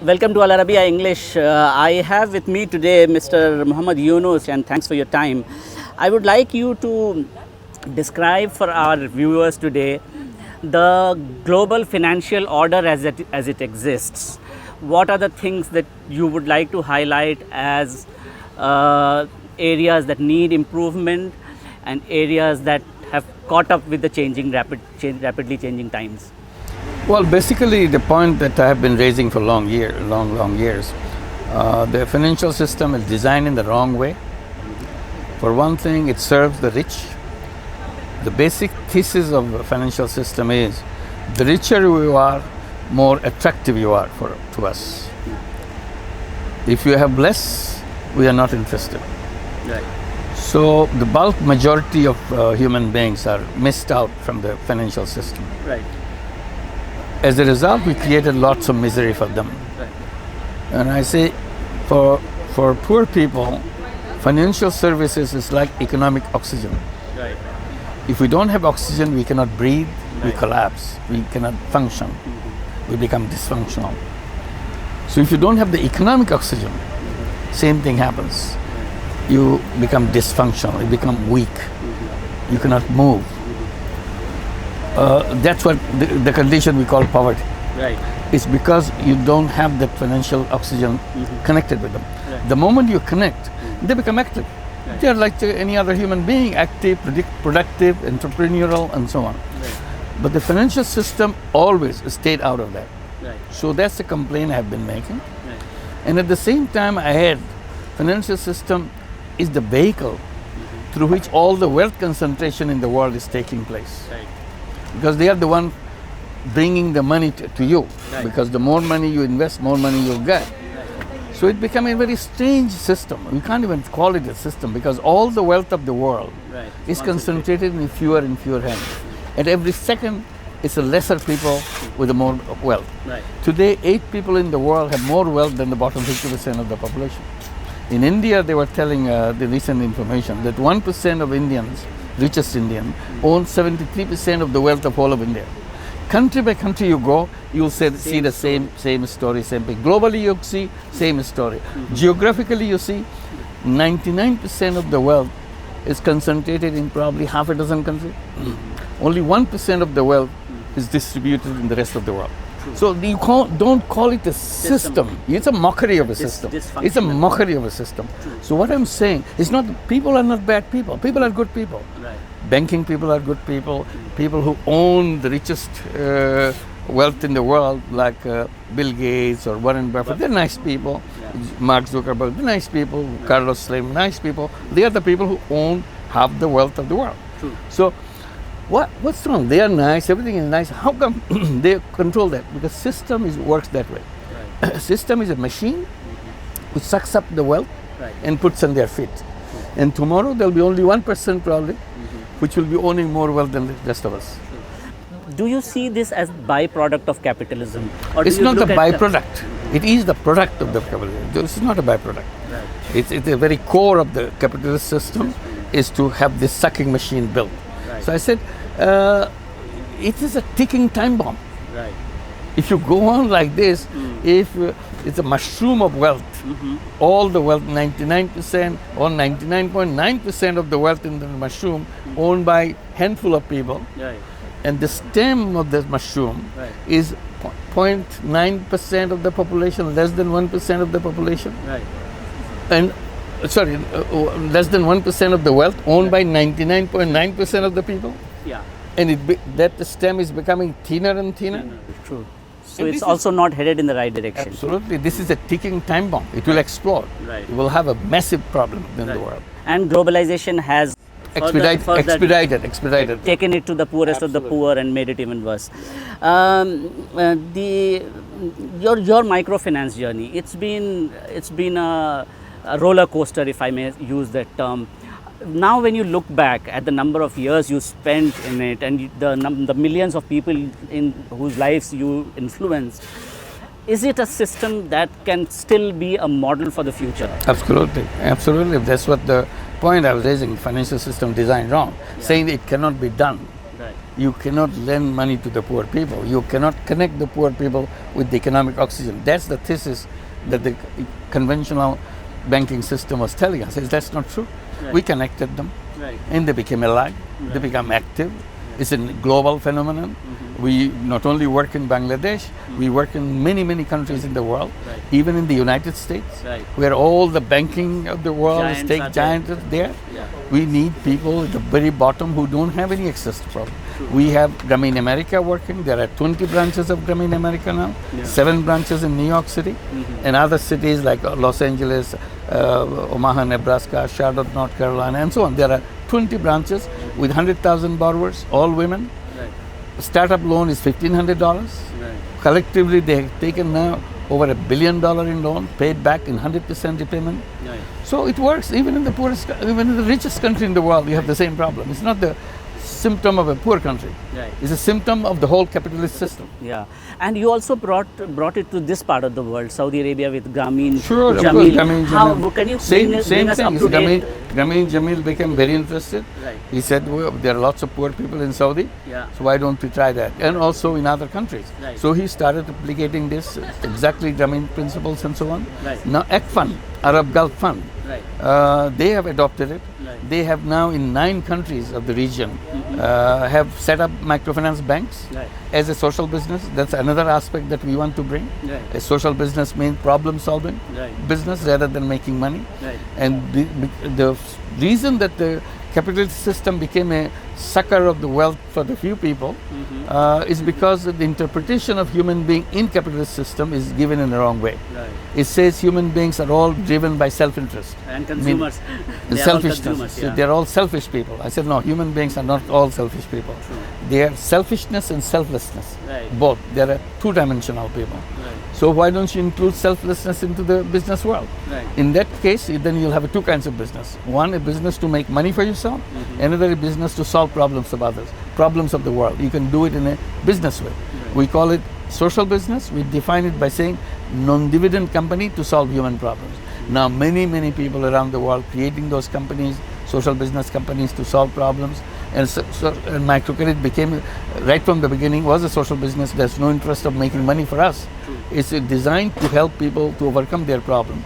Welcome to Arabiya English. I have with me today Mr. Muhammad Yunus, and thanks for your time. I would like you to describe for our viewers today the global financial order as it exists. What are the things that you would like to highlight as areas that need improvement and areas that have caught up with the rapidly changing times? Well, basically, the point that I have been raising for long years, the financial system is designed in the wrong way. For one thing, it serves the rich. The basic thesis of the financial system is the richer you are, more attractive you are to us. If you have less, we are not interested. Right. So the bulk majority of human beings are missed out from the financial system. Right. As a result, we created lots of misery for them. Right. And I say, for poor people, financial services is like economic oxygen. Right. If we don't have oxygen, we cannot breathe, we Right. collapse, we cannot function, we become dysfunctional. So if you don't have the economic oxygen, same thing happens. You become dysfunctional, you become weak, you cannot move. That's what the condition we call poverty. Right. It's because you don't have that financial oxygen connected with them. Right. The moment you connect, they become active. Right. They're like any other human being, active, productive, entrepreneurial, and so on. Right. But the financial system always stayed out of that. Right. So that's the complaint I have been making. Right. And at the same time, I had financial system is the vehicle through which all the wealth concentration in the world is taking place. Right. Because they are the one bringing the money to you. Right. Because the more money you invest, more money you'll get. Right. So it became a very strange system. We can't even call it a system because all the wealth of the world Right. is concentrated in fewer and fewer hands. At every second, it's a lesser people with more wealth. Right. Today, 8 people in the world have more wealth than the bottom 50% of the population. In India, they were telling the recent information that 1% of Indians, richest Indian, own 73% of the wealth of all of India. Country by country you go, you'll see the same story, same thing. Globally you see same story. Geographically you see 99% of the wealth is concentrated in probably half a dozen countries. Only 1% of the wealth is distributed in the rest of the world. So you don't call it a system. It's a mockery of a system. It's a mockery of a system. So what I'm saying is not, people are not bad people. People are good people. Right. Banking people are good people. People who own the richest wealth in the world, like Bill Gates or Warren Buffett, they're nice people. Yeah. Mark Zuckerberg, they're nice people. Carlos Slim, nice people. They are the people who own half the wealth of the world. True. So what's wrong? They are nice, everything is nice. How come they control that? Because system works that way. Right. System is a machine which sucks up the wealth Right. and puts on their feet. And tomorrow there'll be only 1% probably which will be owning more wealth than the rest of us. Do you see this as byproduct of capitalism? Or do It's you not the look at byproduct. It is the product of the capitalism. This is not a byproduct. Right. It's the very core of the capitalist system is to have this sucking machine built. Right. So I said, it is a ticking time bomb. Right. If you go on like this, if it's a mushroom of wealth, all the wealth, 99% or 99.9% of the wealth in the mushroom owned by handful of people, Right. and the stem of the mushroom Right. is 0.9% of the population, less than 1% of the population, Right. and less than 1% of the wealth owned by 99.9% of the people, Yeah. and that the stem is becoming thinner and thinner. True. So And it's this also not headed in the right direction. Absolutely, this is a ticking time bomb. It will explode. Right. It will have a massive problem in the Right. world. And globalization has Expedited. taken it to the poorest of the poor and made it even worse. Your microfinance journey, it's been a roller coaster, if I may use that term. Now when you look back at the number of years you spent in it and the millions of people in whose lives you influence, is it a system that can still be a model for the future? Absolutely. That's what the point I was raising. Financial system designed wrong, saying it cannot be done. Right. You cannot lend money to the poor people. You cannot connect the poor people with the economic oxygen. That's the thesis that the conventional banking system was telling us. That's not true. Right. We connected them, Right. and they became alive. Right. They become active. It's a global phenomenon. We not only work in Bangladesh, we work in many countries in the world, Right. even in the United States, Right. where all the banking of the world Giants is are giants are there. Yeah. We need people at the very bottom who don't have any access to problem. We have Grameen America working. There are 20 branches of Grameen America now, 7 branches in New York City, and other cities like Los Angeles, Omaha, Nebraska, Charlotte, North Carolina, and so on. There are 20 branches with 100,000 borrowers, all women. Right. Startup loan is $1,500. Right. Collectively, they have taken now over $1 billion in loan, paid back in 100% repayment. Right. So it works even in the poorest, even in the richest country in the world. You have the same problem. It's not the symptom of a poor country. Right. It's a symptom of the whole capitalist system. Yeah, and you also brought it to this part of the world, Saudi Arabia, with Grameen Sure, of Jameel. course, Grameen How Jameel. can you Same bring thing. us up to date? Grameen Jameel became very interested. Right. He said, well, there are lots of poor people in Saudi, Yeah. so why don't we try that? And also in other countries. Right. So he started replicating this, exactly Grameen principles and so on. Right. Now ACFund, Arab Gulf Fund, Right. they have adopted it. Right. They have now in 9 countries of the region have set up microfinance banks Right. as a social business. That's another aspect that we want to bring. Right. A social business means problem solving Right. business rather than making money. Right. And the reason that the capitalist system became a sucker of the wealth for the few people is because the interpretation of human being in capitalist system is given in the wrong way. Right. It says human beings are all driven by self-interest. And consumers. The They are all selfishness. consumers, So yeah. they're all selfish people. I said, no, human beings are not all selfish people. They are selfishness and selflessness. Right. Both. They are 2-dimensional people. Right. So why don't you include selflessness into the business world? Right. In that case, then you'll have 2 kinds of business. One, a business to make money for yourself. Another, a business to solve problems of others, problems of the world. You can do it in a business way. We call it social business. We define it by saying non-dividend company to solve human problems. Now, many people around the world creating those companies, social business companies to solve problems. And and microcredit became, right from the beginning, was a social business. There's no interest of making money for us. It's designed to help people to overcome their problem.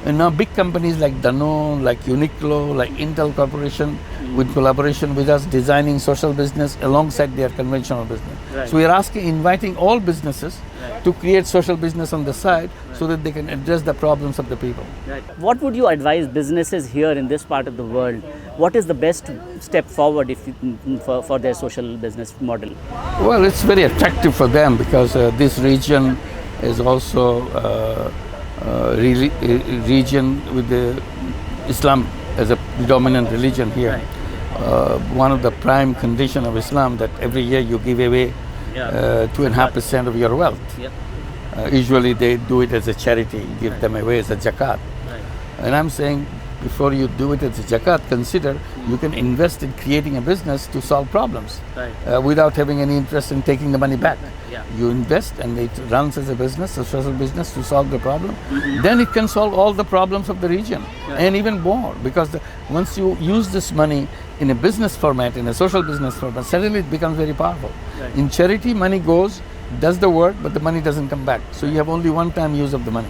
And now big companies like Danone, like Uniqlo, like Intel Corporation, with collaboration with us, designing social business alongside their conventional business. Right. So we are inviting all businesses to create social business on the side so that they can address the problems of the people. Right. What would you advise businesses here in this part of the world? What is the best step forward for their social business model? Well, it's very attractive for them because this region is also a region with the Islam as a predominant religion here. Right. One of the prime condition of Islam that every year you give away 2.5% of your wealth. Yep. Usually they do it as a charity, give them away as a zakat. Right. And I'm saying, before you do it as a zakat, consider you can invest in creating a business to solve problems Right. without having any interest in taking the money back. Yeah. You invest and it runs as a business, a social business to solve the problem. Then it can solve all the problems of the region and even more, because once you use this money in a business format, in a social business format, suddenly it becomes very powerful. Right. In charity, money goes, does the work, but the money doesn't come back. So you have only one-time use of the money.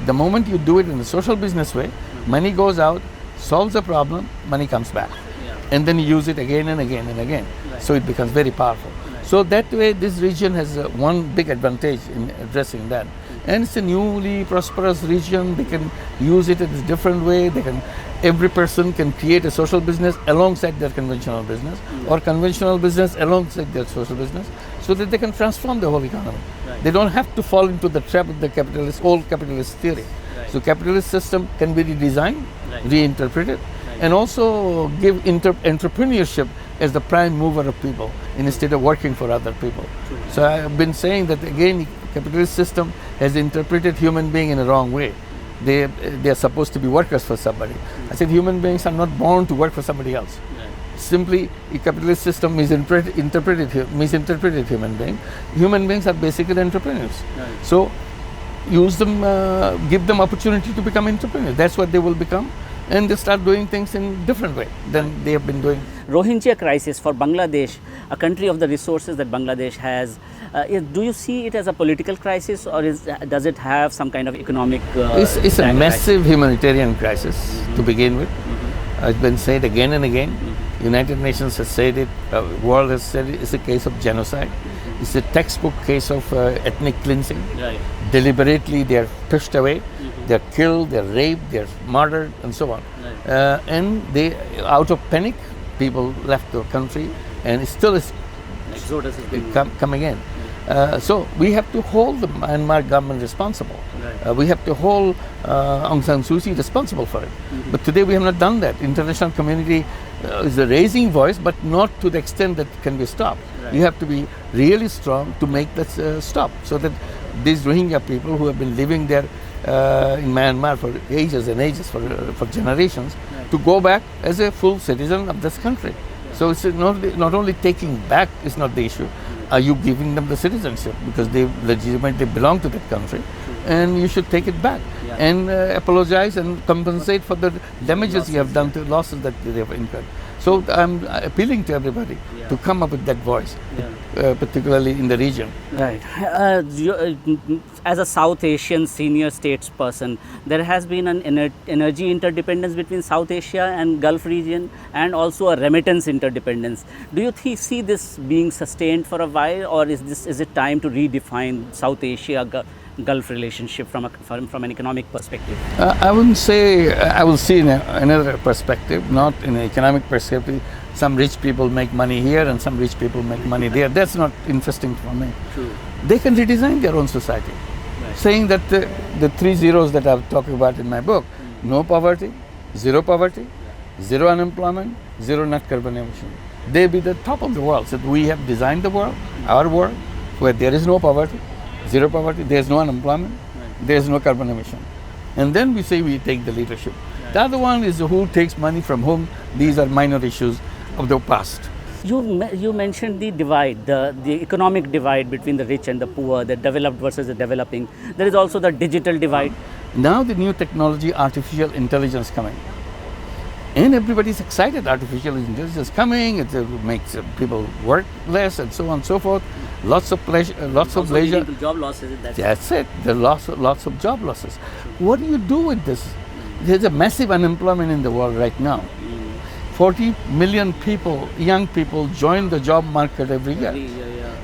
The moment you do it in a social business way, money goes out, solves a problem, money comes back. Yeah. And then you use it again and again and again. Right. So it becomes very powerful. Right. So that way, this region has one big advantage in addressing that. And it's a newly prosperous region. They can use it in a different way. Every person can create a social business alongside their conventional business, or conventional business alongside their social business, so that they can transform the whole economy. Right. They don't have to fall into the trap of the old capitalist theory. Right. So capitalist system can be redesigned, Right. reinterpreted, and also give entrepreneurship as the prime mover of people instead of working for other people. True. So I have been saying that again, capitalist system has interpreted human being in a wrong way. They are supposed to be workers for somebody. I said human beings are not born to work for somebody else. Right. Simply, a capitalist system misinterpreted human being. Human beings are basically entrepreneurs. Right. So use them, give them opportunity to become entrepreneurs. That's what they will become. and they start doing things in different way than they have been doing. Rohingya crisis for Bangladesh, a country of the resources that Bangladesh has, do you see it as a political crisis, or does it have some kind of economic It's a massive humanitarian crisis to begin with. It's been said again and again. United Nations has said it, world has said it. It's a case of genocide. It's a textbook case of ethnic cleansing. Right. Deliberately they are pushed away, they're killed, they're raped, they're murdered, and so on. Right. And they, out of panic, people left the country, and it still is Exodus is being coming in. So we have to hold the Myanmar government responsible. Right. We have to hold Aung San Suu Kyi responsible for it. But today we have not done that. International community is a raising voice, but not to the extent that can be stopped. Right. You have to be really strong to make that stop, so that these Rohingya people who have been living there in Myanmar for ages and ages, for generations, Right. to go back as a full citizen of this country. So it's not only taking back is not the issue. Are you giving them the citizenship because they legitimately belong to that country, and you should take it back and apologize and compensate for the damages you have done, to losses that they have incurred. So I'm appealing to everybody to come up with that voice, particularly in the region. Right. As a South Asian senior statesperson, there has been an energy interdependence between South Asia and Gulf region, and also a remittance interdependence. Do you see this being sustained for a while, or is it time to redefine South Asia Gulf relationship from an economic perspective? I wouldn't say, I will see in another perspective, not in an economic perspective. Some rich people make money here and some rich people make money there. That's not interesting for me. True. They can redesign their own society, saying that the 3 zeros that I've talked about in my book, no poverty, zero unemployment, zero net carbon emission. They be the top of the world. So we have designed the world, our world, where there is no poverty, zero poverty, there is no unemployment, there is no carbon emission. And then we say we take the leadership. The other one is who takes money from whom. These are minor issues of the past. You mentioned the divide, the economic divide between the rich and the poor, the developed versus the developing. There is also the digital divide. Now the new technology, artificial intelligence coming. And everybody's excited. Artificial intelligence is coming. It makes people work less, and so on and so forth. Lots of pleasure, lots of leisure. Job losses. That's it. There are lots of job losses. What do you do with this? There's a massive unemployment in the world right now. 40 million people, young people, join the job market every year.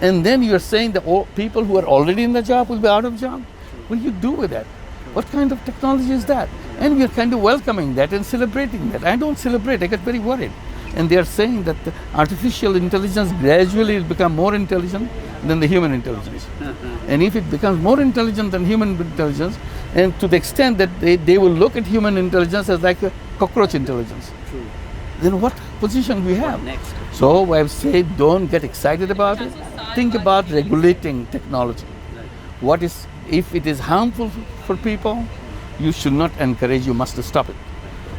And then you're saying that all people who are already in the job will be out of job. What do you do with that? What kind of technology is that? And we're kind of welcoming that and celebrating that. I don't celebrate, I get very worried. And they are saying that the artificial intelligence gradually will become more intelligent than the human intelligence. And if it becomes more intelligent than human intelligence, and to the extent that they will look at human intelligence as like a cockroach intelligence, then what position we have? Next. So I've said, don't get excited about it. Think about regulating technology. What is, if it is harmful for people, you should not encourage, you must stop it.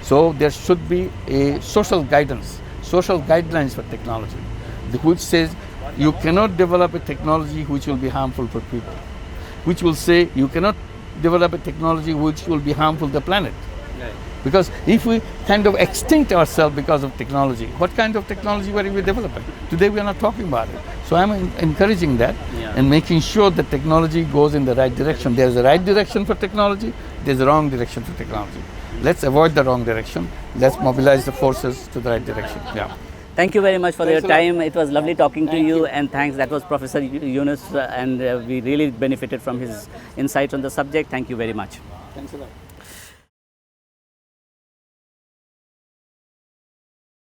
So there should be a social guidance, social guidelines for technology, which says you cannot develop a technology which will be harmful for people, which will say you cannot develop a technology which will be harmful to the planet. Because if we kind of extinct ourselves because of technology, what kind of technology were we developing? Today we are not talking about it. So I'm encouraging that and making sure that technology goes in the right direction. There's a right direction for technology, there's a wrong direction for technology. Let's avoid the wrong direction. Let's mobilize the forces to the right direction. Yeah. Thank you very much for your time. It was lovely talking to you, and thanks. That was Professor Yunus, and we really benefited from his insights on the subject. Thank you very much. Thanks a lot.